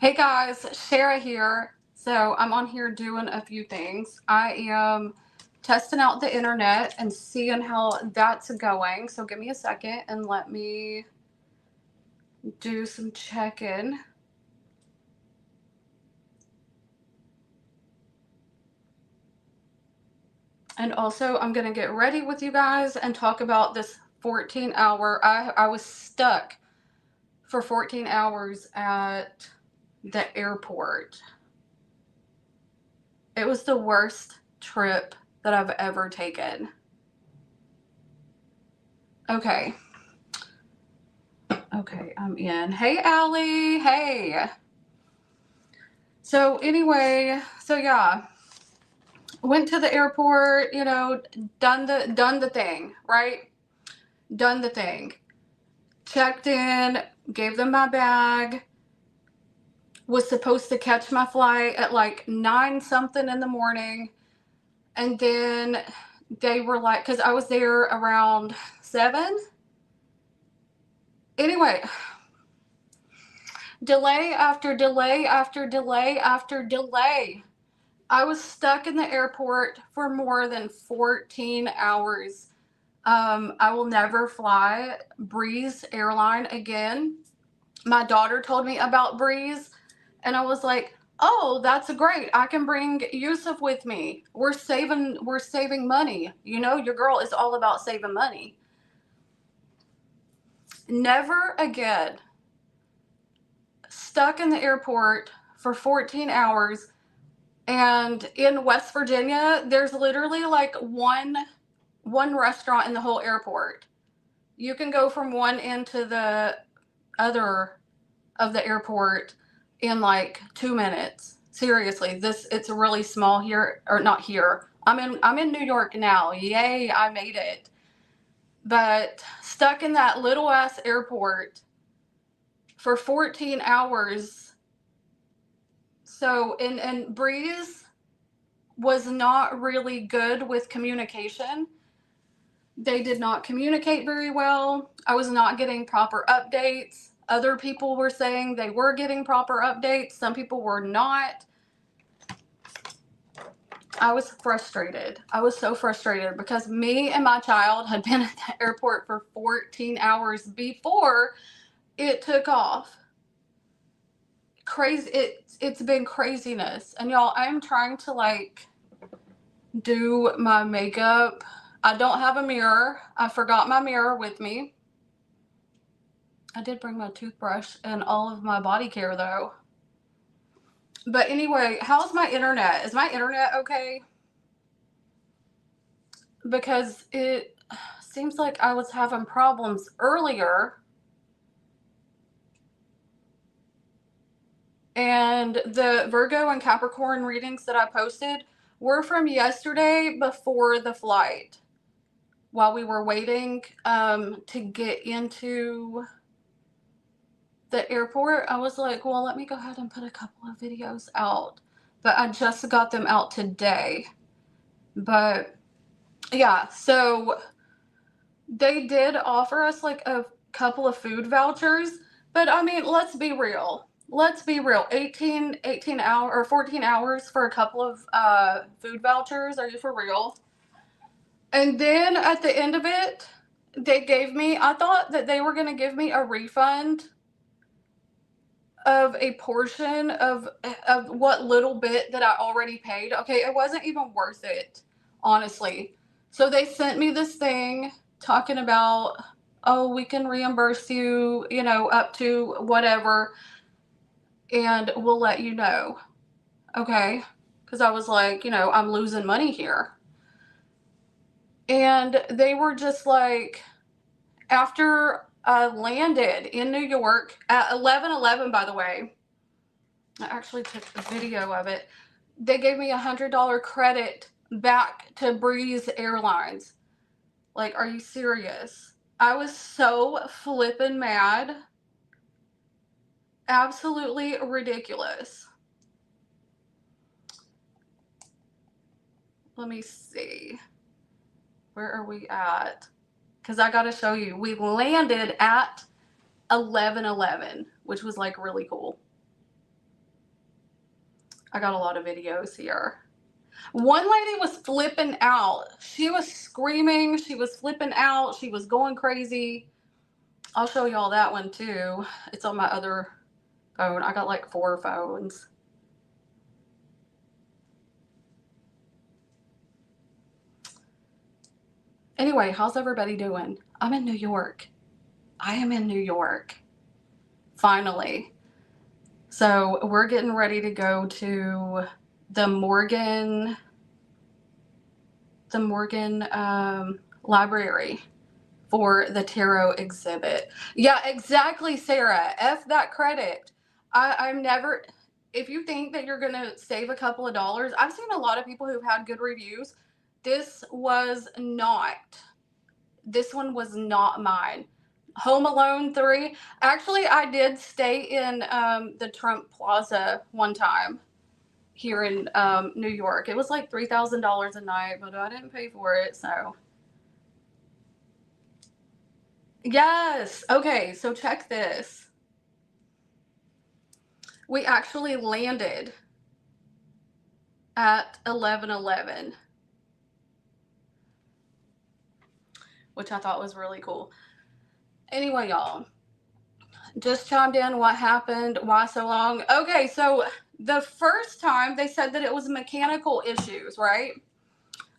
Hey guys, Shara here. So I'm on here doing a few things. I am testing out the internet and seeing how that's going. So give me a second and let me do some checking. And also I'm going to get ready with you guys and talk about this 14-hour. I was stuck for 14 hours at the airport. It was the worst trip that I've ever taken. Okay. Okay, I'm in. Hey, Allie. Hey. So anyway, yeah, went to the airport. Done the thing, right? Done the thing. Checked in, gave them my bag. Was supposed to catch my flight at like 9 something in the morning, and then they were like, because I was there around 7. Anyway, delay after delay after delay after delay. I was stuck in the airport for more than 14 hours. I will never fly Breeze Airline again. My daughter told me about Breeze, and I was like, "Oh, that's great! I can bring Yusuf with me. We're saving money. You know, your girl is all about saving money." Never again. Stuck in the airport for 14 hours. And in West Virginia, there's literally like one restaurant in the whole airport. You can go from one end to the other of the airport in like 2 minutes. Seriously, it's really small here, or not here. I'm in New York now. Yay, I made it. But stuck in that little ass airport for 14 hours. So and Breeze was not really good with communication. They did not communicate very well. I was not getting proper updates. Other people were saying they were getting proper updates. Some people were not. I was frustrated. I was so frustrated because me and my child had been at the airport for 14 hours before it took off. Crazy. It's been craziness. And y'all, I'm trying to like do my makeup. I don't have a mirror. I forgot my mirror with me. I did bring my toothbrush and all of my body care though. But anyway, how's my internet? Is my internet okay? Because it seems like I was having problems earlier. And the Virgo and Capricorn readings that I posted were from yesterday before the flight. While we were waiting to get into the airport, I was like, well, let me go ahead and put a couple of videos out. But I just got them out today. But yeah, so they did offer us like a couple of food vouchers. But I mean, let's be real. Let's be real. 18 hour or 14 hours for a couple of food vouchers. Are you for real? And then at the end of it, they gave me, I thought that they were going to give me a refund of a portion of what little bit that I already paid. Okay, it wasn't even worth it, honestly. So they sent me this thing talking about, oh, we can reimburse you, up to whatever, and we'll let you know. Okay, because I was like, I'm losing money here. And they were just like, after I landed in New York at 11:11, by the way, I actually took a video of it. They gave me $100 credit back to Breeze Airlines. Like, are you serious? I was so flippin' mad. Absolutely ridiculous. Let me see. Where are we at? Because I got to show you. We landed at 11:11, which was like really cool. I got a lot of videos here. One lady was flipping out. She was screaming. She was flipping out. She was going crazy. I'll show y'all that one too. It's on my other phone. I got like 4 phones. Anyway, how's everybody doing? I'm in New York. I am in New York. Finally. So we're getting ready to go to the Morgan library for the tarot exhibit. Yeah, exactly, Sarah. F that credit. I'm never, if you think that you're going to save a couple of dollars, I've seen a lot of people who've had good reviews. This one was not mine. Home Alone 3. Actually, I did stay in the Trump Plaza one time here in New York. It was like $3,000 a night, but I didn't pay for it, so. Yes. Okay, so check this. We actually landed at 11:11, which I thought was really cool. Anyway, y'all, just chimed in. What happened? Why so long? Okay, so the first time they said that it was mechanical issues, right?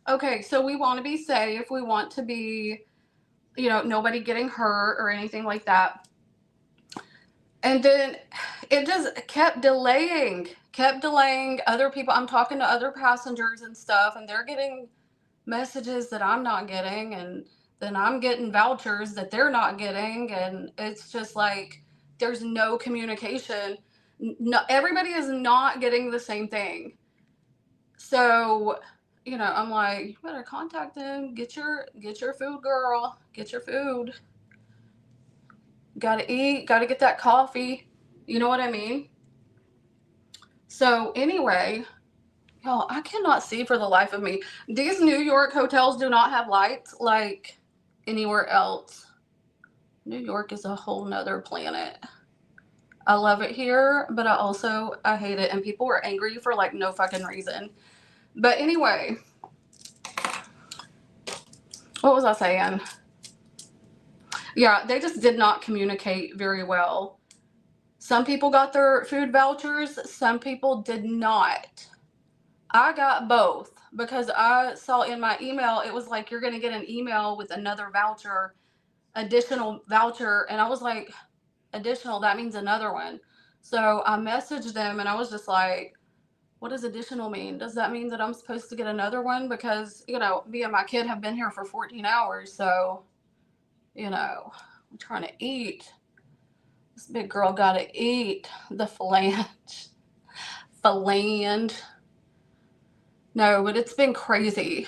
Okay, so we want to be safe. We want to be, nobody getting hurt or anything like that. And then it just kept delaying other people. I'm talking to other passengers and stuff, and they're getting messages that I'm not getting, and then I'm getting vouchers that they're not getting, and it's just like there's no communication. No, everybody is not getting the same thing. So, I'm like, you better contact them. Get your food, girl. Get your food. Gotta eat. Gotta get that coffee. You know what I mean? So anyway, y'all, I cannot see for the life of me. These New York hotels do not have lights like anywhere else. New York is a whole nother planet. I love it here, but I hate it, and people were angry for like no fucking reason. But anyway, what was I saying? Yeah, they just did not communicate very well. Some people got their food vouchers, some people did not. I got both because I saw in my email, it was like, you're going to get an email with another voucher, additional voucher. And I was like, additional, that means another one. So I messaged them and I was just like, what does additional mean? Does that mean that I'm supposed to get another one? Because, me and my kid have been here for 14 hours. So, I'm trying to eat. This big girl got to eat the phalange. No, but it's been crazy.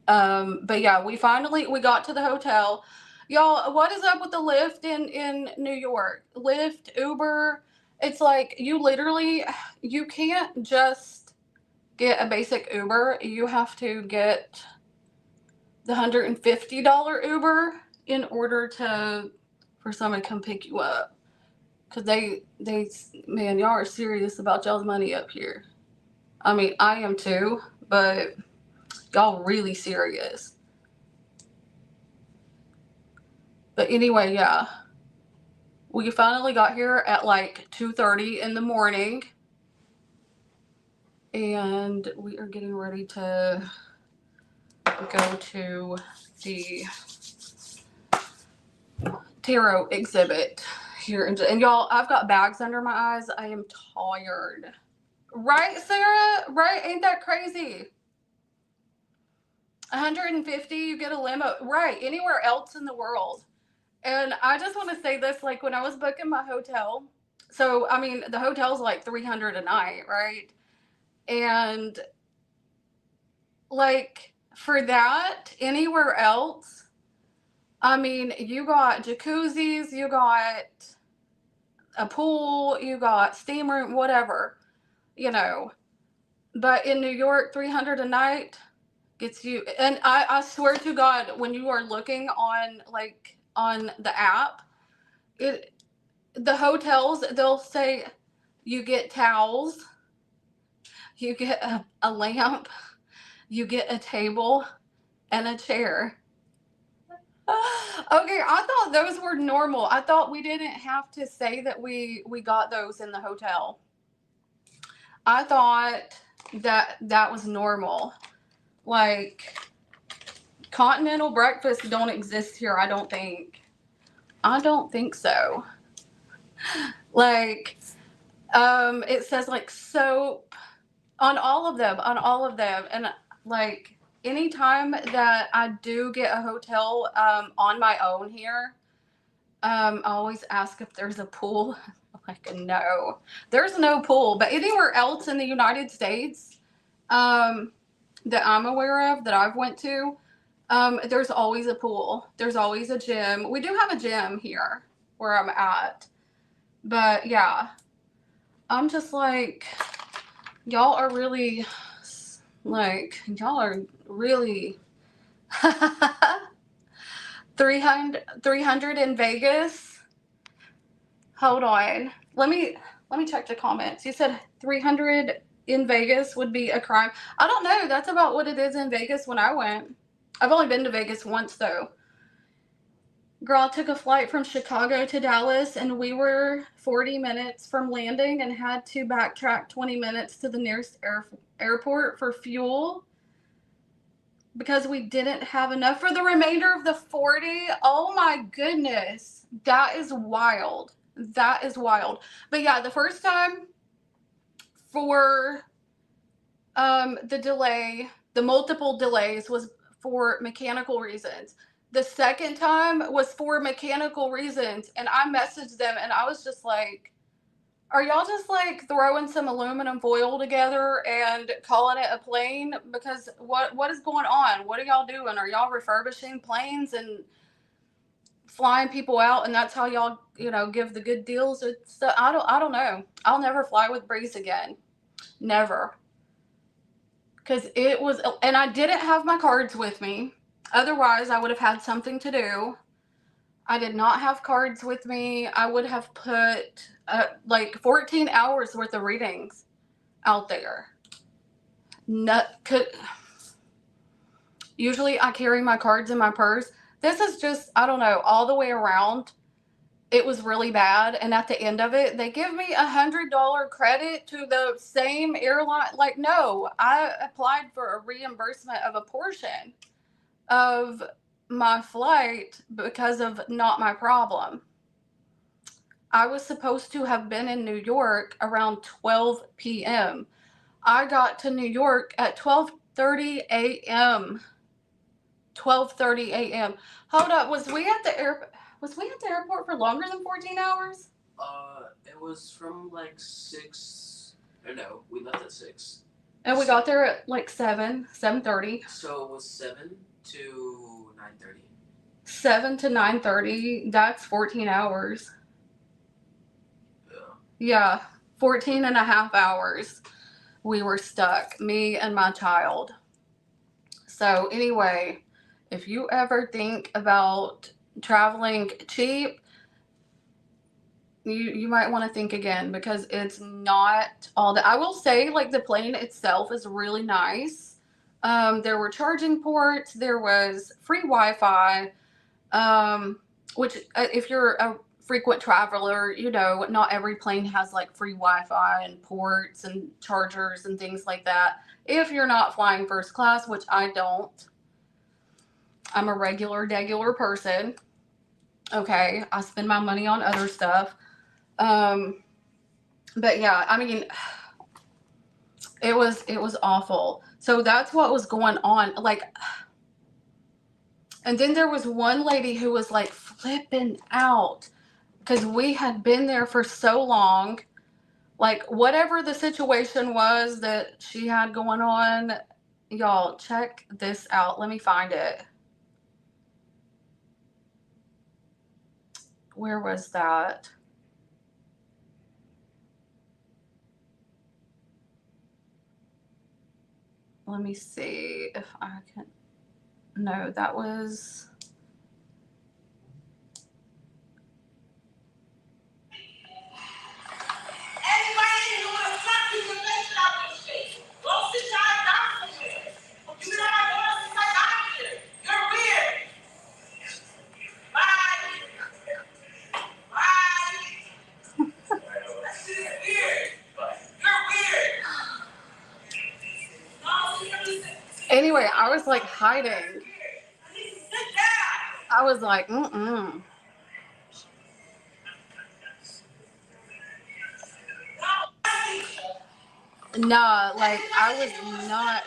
But yeah, we got to the hotel. Y'all, what is up with the Lyft in New York? Lyft, Uber, it's like you can't just get a basic Uber. You have to get the $150 Uber in order for someone to come pick you up. Cause man, y'all are serious about y'all's money up here. I mean, I am too, but y'all really serious. But anyway, yeah. We finally got here at like 2:30 in the morning. And we are getting ready to go to the tarot exhibit here. And y'all, I've got bags under my eyes. I am tired. Right, Sarah? Right? Ain't that crazy? 150, you get a limo. Right, anywhere else in the world. And I just want to say this, like when I was booking my hotel, so I mean the hotel's like $300 a night, right? And like for that, anywhere else, I mean, you got jacuzzis, you got a pool, you got steam room, whatever, But in New York, $300 a night gets you. And I swear to God, when you are looking on the app, the hotels, they'll say you get towels, You get a lamp, you get a table, and a chair. Okay, I thought those were normal. I thought we didn't have to say that we got those in the hotel. I thought that was normal. Like, continental breakfasts don't exist here, I don't think. I don't think so. Like, it says like soap on all of them, and like anytime that I do get a hotel on my own here, I always ask if there's a pool. Like, no, there's no pool. But anywhere else in the United States that I'm aware of, that I've went to, there's always a pool. There's always a gym. We do have a gym here where I'm at. But yeah, I'm just like, y'all are really, like, y'all are really 300 in Vegas. Hold on. Let me check the comments. You said 300 in Vegas would be a crime. I don't know. That's about what it is in Vegas when I went. I've only been to Vegas once though. Girl, I took a flight from Chicago to Dallas and we were 40 minutes from landing and had to backtrack 20 minutes to the nearest airport for fuel because we didn't have enough for the remainder of the 40. Oh my goodness. That is wild. That is wild. But yeah, the first time for the delay, the multiple delays, was for mechanical reasons. The second time was for mechanical reasons, and I messaged them and I was just like, are y'all just like throwing some aluminum foil together and calling it a plane? Because what is going on? What are y'all doing? Are y'all refurbishing planes and flying people out, and that's how y'all, give the good deals? I don't know. I'll never fly with Breeze again. Never. Because it was, and I didn't have my cards with me. Otherwise, I would have had something to do. I did not have cards with me. I would have put like 14 hours worth of readings out there. Usually I carry my cards in my purse. This is just, I don't know, all the way around. It was really bad. And at the end of it, they give me $100 credit to the same airline. Like, no, I applied for a reimbursement of a portion of my flight because of not my problem. I was supposed to have been in New York around 12 p.m. I got to New York at 12:30 a.m. 12:30 a.m. Hold up, was we at the airport for longer than 14 hours? It was from like 6. Or no, we left at 6. And we got there at like 7:30. So it was 7 to 9:30. 7 to 9:30. That's 14 hours. Yeah, 14 and a half hours we were stuck, me and my child. So anyway, if you ever think about traveling cheap, you might want to think again, because it's not all that. I will say, like, the plane itself is really nice. There were charging ports, there was free Wi-Fi, which if you're a frequent traveler, not every plane has like free Wi-Fi and ports and chargers and things like that. If you're not flying first class, which I don't, I'm a regular person. Okay, I spend my money on other stuff. But yeah, I mean, it was awful. So that's what was going on. Like, and then there was one lady who was like flipping out because we had been there for so long. Like, whatever the situation was that she had going on, y'all, check this out. Let me find it. Where was that? Let me see if I can. No, that was. Anybody who will slap you in the face, out your face. anyway, I was like hiding. I was like, mm-mm. Nah, like I was not.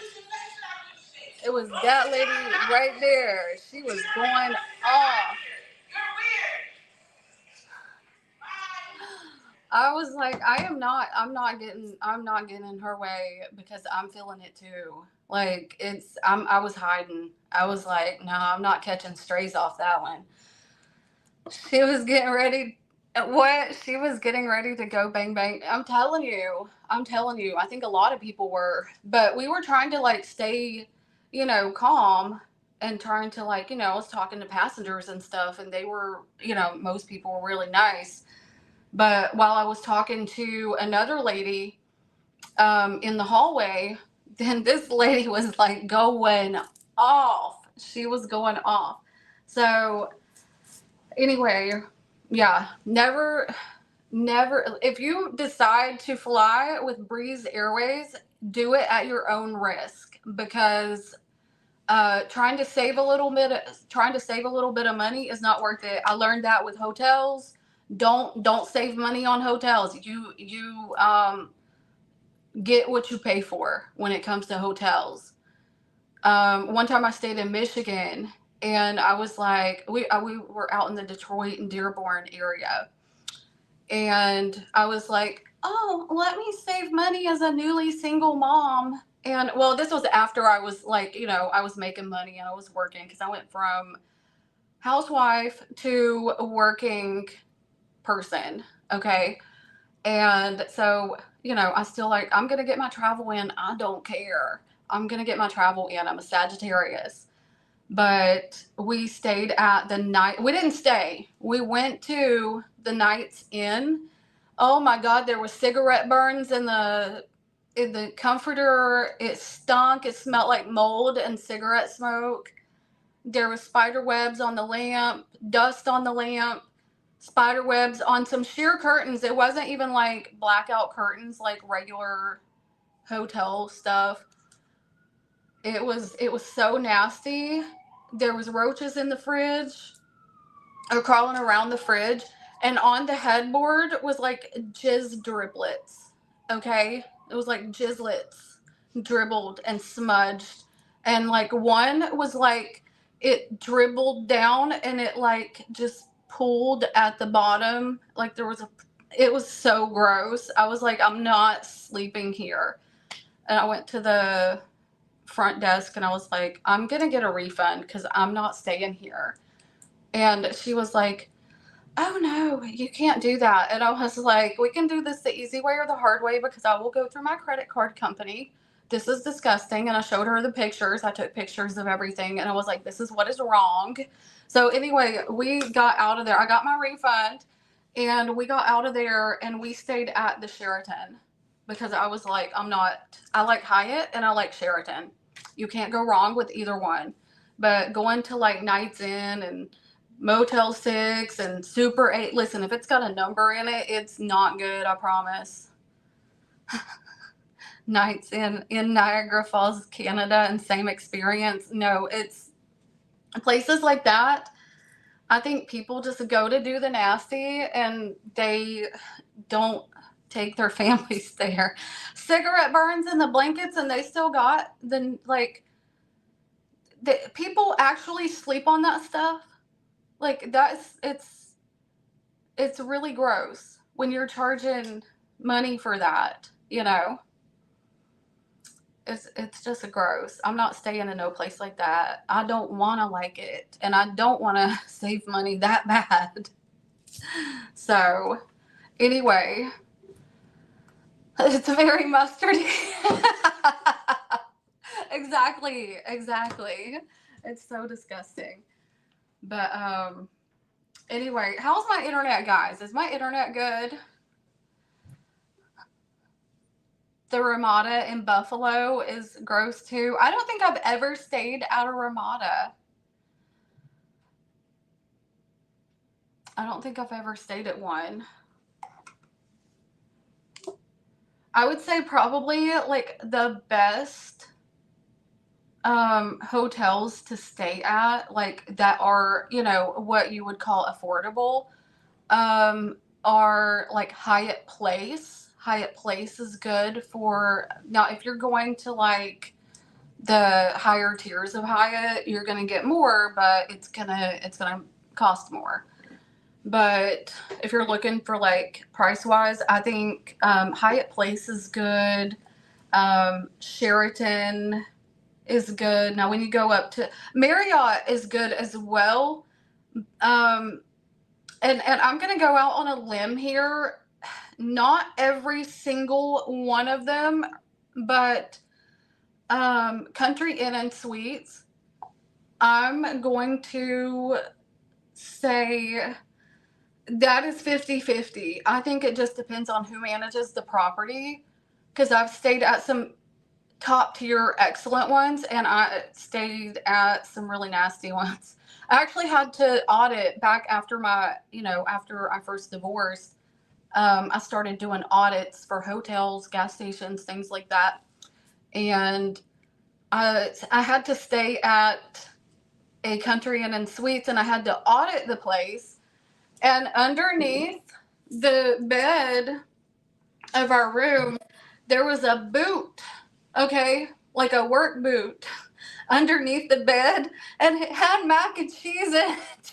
It was that lady right there. She was going off. I was like, I'm not getting in her way because I'm feeling it too. Like I was hiding. I was like, no, I'm not catching strays off that one. She was getting ready. What? She was getting ready to go bang bang. I'm telling you. I'm telling you. I think a lot of people were, but we were trying to like stay, calm and trying to like, I was talking to passengers and stuff, and they were, most people were really nice. But while I was talking to another lady in the hallway, then this lady was like going off. She was going off. So anyway, yeah, never, if you decide to fly with Breeze Airways, do it at your own risk, because trying to save a little bit of money is not worth it. I learned that with hotels. Don't save money on hotels. You get what you pay for when it comes to hotels. One time I stayed in Michigan, and I was like, we were out in the Detroit and Dearborn area, and I was like, oh, let me save money as a newly single mom. And well, this was after I was like, I was making money and I was working, because I went from housewife to working person. Okay. And so, I still like, I'm going to get my travel in. I don't care. I'm going to get my travel in. I'm a Sagittarius. But we stayed at the night. We didn't stay. We went to the Night's Inn. Oh my God, there was cigarette burns in the comforter. It stunk. It smelled like mold and cigarette smoke. There was spider webs on the lamp, dust on the lamp, spider webs on some sheer curtains. It wasn't even like blackout curtains like regular hotel stuff. It was so nasty. There was roaches in the fridge, or crawling around the fridge, and on the headboard was like jizz driblets. Okay? It was like jizzlets dribbled and smudged. And like one was like, it dribbled down and it like just pooled at the bottom. Like it was so gross. I was like, I'm not sleeping here. And I went to the front desk and I was like, I'm gonna get a refund because I'm not staying here. And she was like, oh no, you can't do that. And I was like, we can do this the easy way or the hard way, because I will go through my credit card company. This is disgusting. And I showed her the pictures. I took pictures of everything, and I was like, this is what is wrong. So anyway, we got out of there. I got my refund, and we got out of there, and we stayed at the Sheraton, because I was like, I like Hyatt and I like Sheraton. You can't go wrong with either one. But going to like Nights Inn and Motel 6 and Super 8. Listen, if it's got a number in it, it's not good, I promise. Nights in Niagara Falls, Canada, and same experience. No, it's places like that. I think people just go to do the nasty, and they don't take their families there. Cigarette burns in the blankets, and they still got people actually sleep on that stuff. Like it's really gross when you're charging money for that. It's just gross. I'm not staying in no place like that. I don't want to like it, and I don't want to save money that bad. So anyway, it's very mustardy. Exactly. It's so disgusting. But anyway, how's my internet, guys? Is my internet good? The Ramada in Buffalo is gross too. I don't think I've ever stayed at a Ramada. I don't think I've ever stayed at one. I would say probably like the best hotels to stay at, like that are, what you would call affordable, are like Hyatt Place. Hyatt Place is good for now. If you're going to like the higher tiers of Hyatt, you're gonna get more, but it's gonna cost more. But if you're looking for like price wise, I think Hyatt Place is good. Sheraton is good. Now, when you go up to Marriott is good as well. Um, and I'm gonna go out on a limb here. Not every single one of them, but Country Inn and Suites. I'm going to say that is 50-50. I think it just depends on who manages the property. Because I've stayed at some top tier excellent ones, and I stayed at some really nasty ones. I actually had to audit back after after I first divorced. I started doing audits for hotels, gas stations, things like that. And I had to stay at a Country Inn and Suites, and I had to audit the place. And underneath the bed of our room, there was a boot, okay, like a work boot underneath the bed, and it had mac and cheese in it.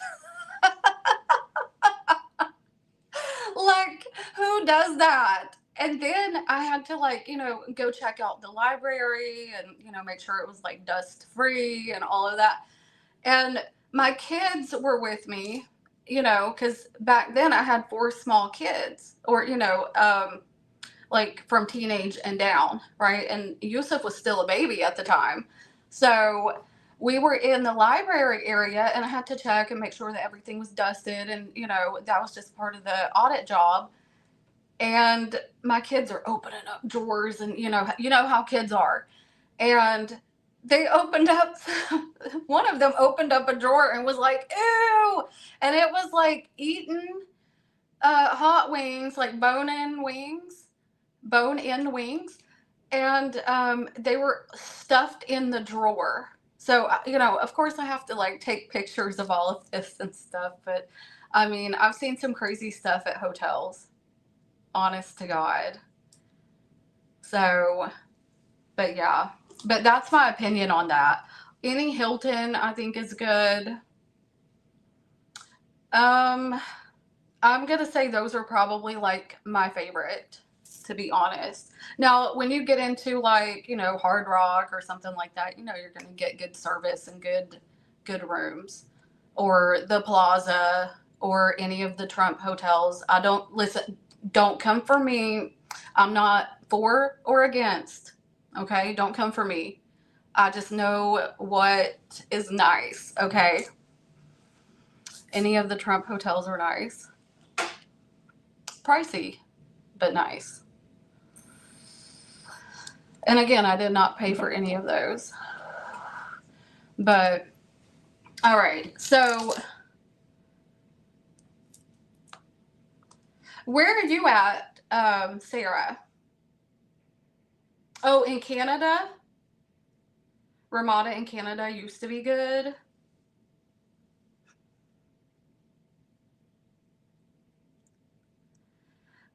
Like, who does that? And then I had to, like, go check out the library and, make sure it was like dust free and all of that. And my kids were with me, because back then I had 4 small kids, or, like from teenage and down, right? And Yusuf was still a baby at the time. So we were in the library area, and I had to check and make sure that everything was dusted. And, that was just part of the audit job. And my kids are opening up drawers, and, you know how kids are. And they opened up, one of them opened up a drawer and was like, ew. And it was like eating hot wings, like bone-in wings, and they were stuffed in the drawer. So, of course I have to like take pictures of all of this and stuff, but I mean, I've seen some crazy stuff at hotels, honest to God. So, but yeah, but that's my opinion on that. Any Hilton, I think, is good. I'm gonna say those are probably like my favorite, to be honest. Now, when you get into like, Hard Rock or something like that, you're gonna get good service and good rooms, or the Plaza, or any of the Trump hotels. Don't come for me. I'm not for or against. Okay, don't come for me. I just know what is nice. Okay, any of the Trump hotels are nice. Pricey, but nice. And again, I did not pay for any of those. But, all right. So, where are you at, Sarah? Oh, in Canada? Ramada in Canada used to be good.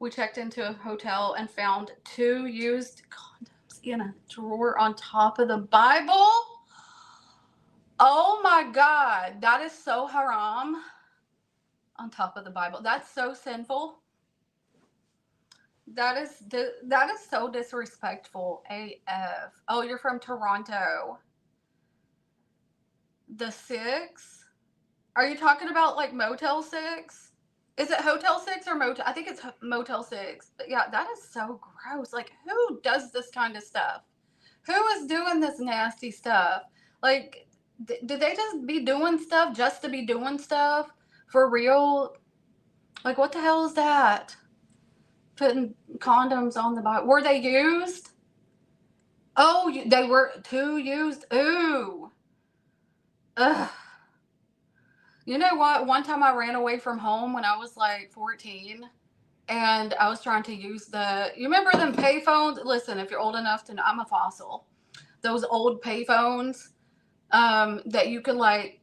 We checked into a hotel and found 2 used condoms in a drawer on top of the Bible. Oh my God, that is so haram. On top of the Bible. That's so sinful. That is so disrespectful. AF. Oh, you're from Toronto. The 6? Are you talking about like Motel 6? Is it Hotel 6 or Motel? I think it's Motel 6. But yeah, that is so gross. Like, who does this kind of stuff? Who is doing this nasty stuff? Like, did they just be doing stuff just to be doing stuff? For real? Like, what the hell is that? Putting condoms on the body. Were they used? Oh, they were 2 used? Ooh. Ugh. You know what? One time I ran away from home when I was like 14, and I was trying to use you remember them payphones? Listen, if you're old enough to know, I'm a fossil. those old payphones that you could like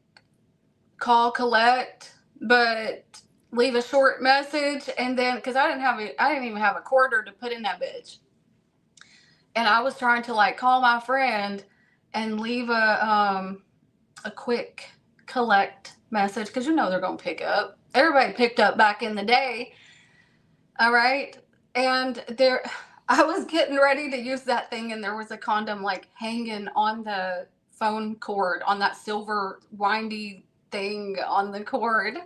call, collect, but leave a short message, and then because I didn't even have a quarter to put in that bitch, and I was trying to like call my friend and leave a quick collect message because they're gonna pick up. Everybody picked up back in the day, all right, and there. I was getting ready to use that thing, and there was a condom like hanging on the phone cord on that silver windy thing on the cord.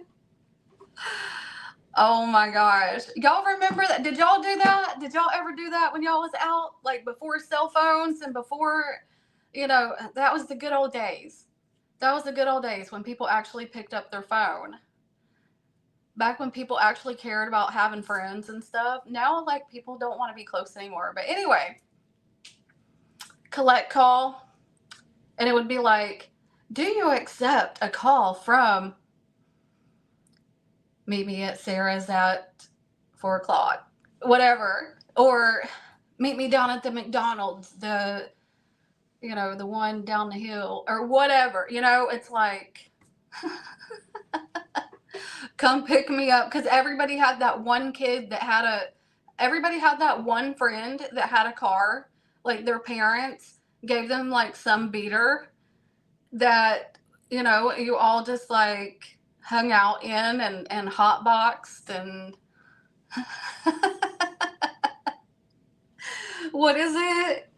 Oh my gosh. Y'all remember that? Did y'all do that? Did y'all ever do that when y'all was out? Like before cell phones and before, that was the good old days. That was the good old days when people actually picked up their phone. Back when people actually cared about having friends and stuff. Now, like, people don't want to be close anymore. But anyway, collect call. And it would be like, do you accept a call from meet me at Sarah's at 4 o'clock? Whatever. Or meet me down at the McDonald's, the one down the hill, or whatever. It's like, come pick me up. Because everybody had that one friend that had a car. Like their parents gave them like some beater that, you all just like hung out in and hotboxed and what is it?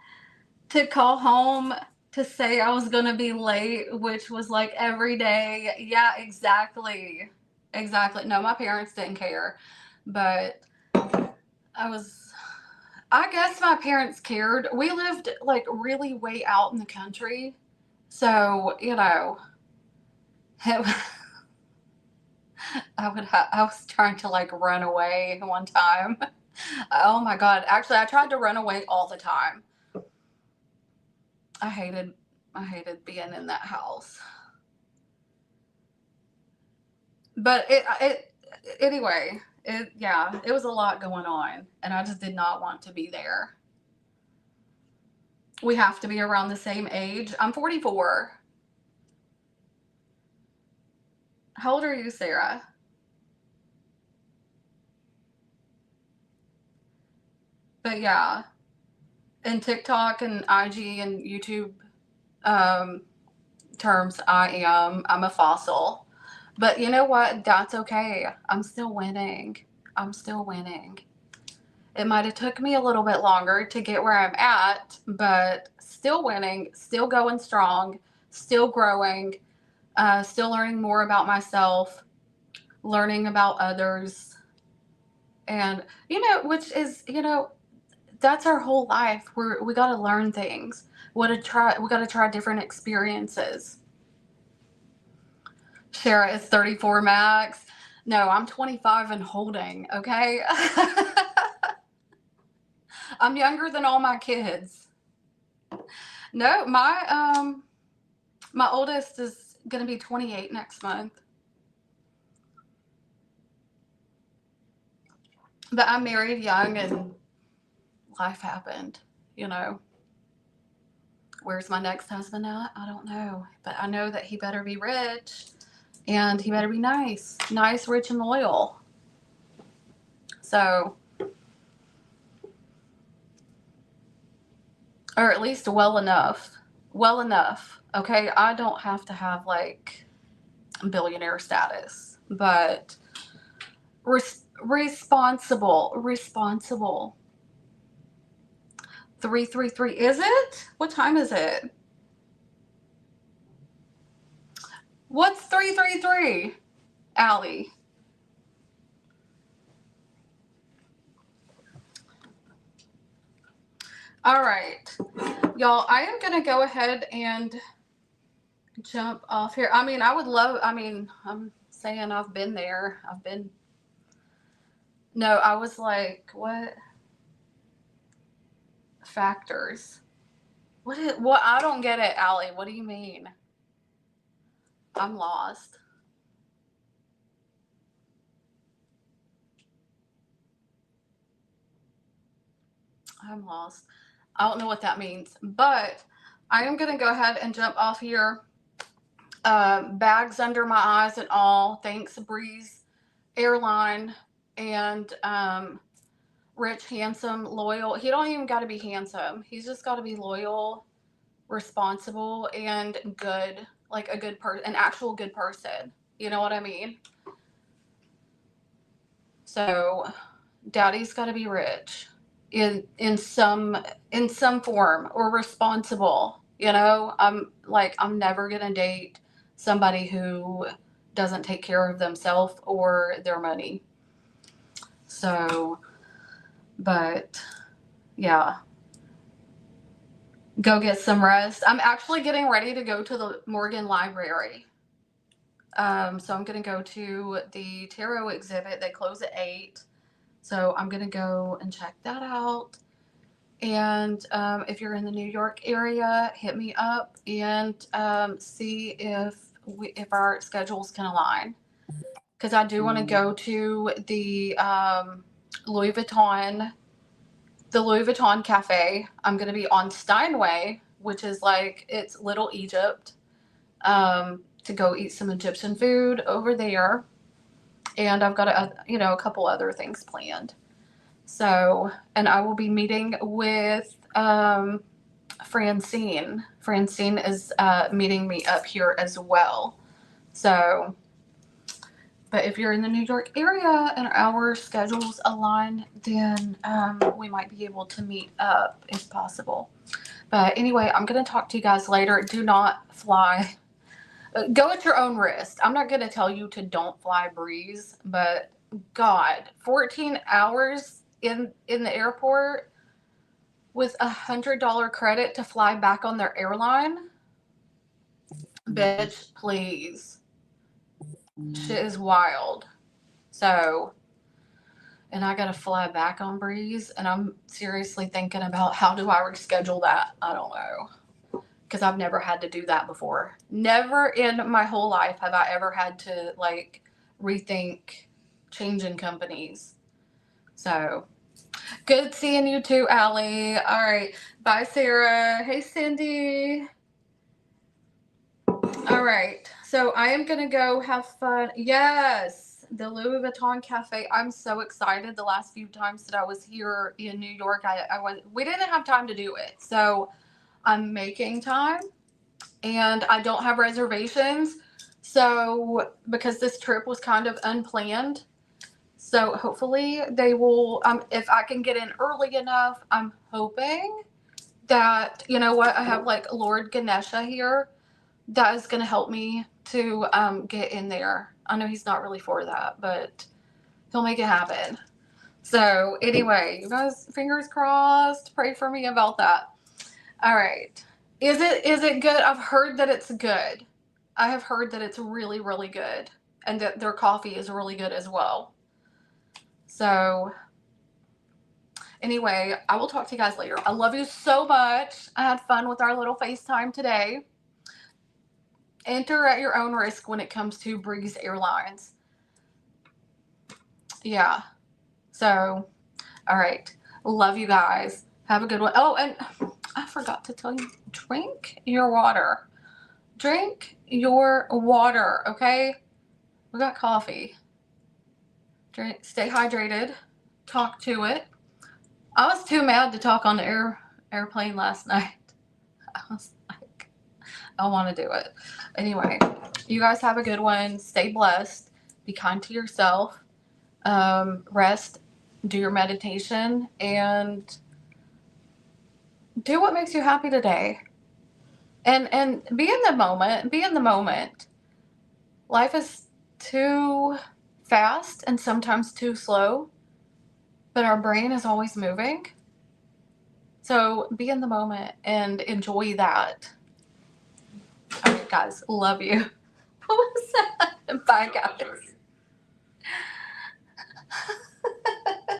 To call home to say I was going to be late, which was like every day. Yeah, exactly. Exactly. No, my parents didn't care, but I guess my parents cared. We lived like really way out in the country. So, it, I was trying to like run away one time. Oh my God. Actually, I tried to run away all the time. I hated being in that house. But anyway, it was a lot going on, and I just did not want to be there. We have to be around the same age. I'm 44. How old are you, Sarah? But yeah, in TikTok and IG and YouTube terms, I'm a fossil. But you know what? That's okay. I'm still winning. I'm still winning. It might have took me a little bit longer to get where I'm at, but still winning, still going strong, still growing, still learning more about myself, learning about others. And, which is, that's our whole life. We got to learn things. We got to try different experiences. Shara is 34 max. No, I'm 25 and holding, okay? I'm younger than all my kids. No, my oldest is going to be 28 next month. But I married young and life happened, Where's my next husband at? I don't know. But I know that he better be rich and he better be nice. Nice, rich, and loyal. So, or at least well enough. Well enough. Okay, I don't have to have like billionaire status, but responsible. 333. Is it? What time is it? What's 333? Allie. All right. Y'all, I am going to go ahead and jump off here. I'm saying I've been there. No, I was like, what? Factors. What? I don't get it, Allie. What do you mean? I'm lost. I don't know what that means, but I am going to go ahead and jump off here. Bags under my eyes and all. Thanks, Breeze Airline and rich, handsome, loyal. He don't even got to be handsome. He's just got to be loyal, responsible, and good. Like a good person, an actual good person. You know what I mean? So, Daddy's got to be rich in some form, or responsible. You know, I'm never gonna date somebody who doesn't take care of themselves or their money. So, but yeah, go get some rest. I'm actually getting ready to go to the Morgan Library. So I'm gonna go to the tarot exhibit. They close at 8. So I'm gonna go and check that out. And if you're in the New York area, hit me up and see if our schedules can align. Because I do want to go to the Louis Vuitton, Cafe. I'm going to be on Steinway, which is like, it's Little Egypt, to go eat some Egyptian food over there. And I've got a couple other things planned. So, and I will be meeting with Francine. Francine is meeting me up here as well. So, but if you're in the New York area and our schedules align, then we might be able to meet up if possible. But anyway, I'm going to talk to you guys later. Do not fly. Go at your own risk. I'm not going to tell you to don't fly Breeze, but God, 14 hours in the airport with $100 credit to fly back on their airline. Bitch, please. Shit is wild. So, and I gotta fly back on Breeze, and I'm seriously thinking about how do I reschedule that? I don't know. Because I've never had to do that before. Never in my whole life have I ever had to like rethink changing companies. So, good seeing you too, Allie. All right. Bye, Sarah. Hey, Cindy. All right. So I am going to go have fun. Yes. The Louis Vuitton Cafe. I'm so excited. The last few times that I was here in New York, we didn't have time to do it. So I'm making time, and I don't have reservations. So because this trip was kind of unplanned. So hopefully they will, if I can get in early enough, I'm hoping that, you know what, I have like Lord Ganesha here that is going to help me to get in there. I know he's not really for that, but he'll make it happen. So anyway, you guys, fingers crossed, pray for me about that. All right. Is it good? I've heard that it's good. I have heard that it's really, really good, and that their coffee is really good as well. So anyway, I will talk to you guys later. I love you so much. I had fun with our little FaceTime today. Enter at your own risk when it comes to Breeze Airlines. Yeah. So, all right. Love you guys. Have a good one. Oh, and I forgot to tell you, drink your water. Drink your water, okay? We got coffee. Drink, stay hydrated. Talk to it. I was too mad to talk on the airplane last night. I was like, I want to do it. Anyway, you guys have a good one. Stay blessed. Be kind to yourself. Rest. Do your meditation. And do what makes you happy today. And be in the moment. Be in the moment. Life is too fast and sometimes too slow. But our brain is always moving. So be in the moment and enjoy that. All right, guys. Love you. What was that? Bye, guys.